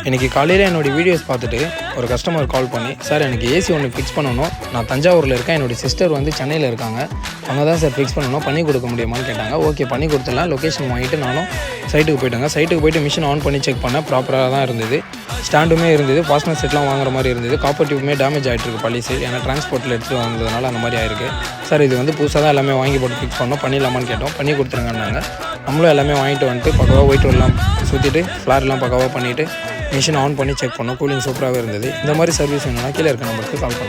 இன்றைக்கி காலையில் என்னோடய வீடியோஸ் பார்த்துட்டு ஒரு கஸ்டமர் கால் பண்ணி, சார் எனக்கு ஏசி ஒன்று ஃபிக்ஸ் பண்ணணும், நான் தஞ்சாவூரில் இருக்கேன், என்னுடைய சிஸ்டர் வந்து சென்னையில் இருக்காங்க, அவங்க தான் சார் ஃபிக்ஸ் பண்ணணும், பண்ணி கொடுக்க முடியுமான்னு கேட்டாங்க. ஓகே பண்ணி கொடுத்துடலாம். லொக்கேஷன் வாங்கிட்டு நானும் சைட்டுக்கு போயிட்டாங்க. சைட்டுக்கு போய்ட்டு மிஷின் ஆன் பண்ணி செக் பண்ணேன். ப்ராப்பராக தான் இருந்தது. ஸ்டாண்டுமே இருந்தது, ஃபாஸ்ட்னர் செட்லாம் வாங்குற மாதிரி இருந்தது. காப்பர் டியூப்மே டேமேஜ் ஆகிட்டு இருக்குது பள்ளிசு, ஏன்னா டிரான்ஸ்போர்ட்டில் எடுத்துகிட்டு வந்ததுனால அந்த மாதிரி ஆயிருக்கு. சார் இது வந்து புதுசாக தான் எல்லாமே வாங்கி போட்டு ஃபிக்ஸ் பண்ணோம், பண்ணிடலாமான்னு கேட்டோம். பண்ணி கொடுத்துருங்கன்னாங்க. நம்மளும் எல்லாமே வாங்கிட்டு வந்துட்டு பக்காவாக ஒயிட் ரோல்லாம் சுற்றிட்டு ஃப்ளார்லாம் பக்காவாக பண்ணிவிட்டு மிஷின் ஆன் பண்ணி செக் பண்ணோம். கூலிங் சூப்பராகவே இருந்தது. இந்த மாதிரி சர்வீஸ் வேணும்னா கீழே இருக்க நம்பருக்கு கால் பண்ணுங்கள்.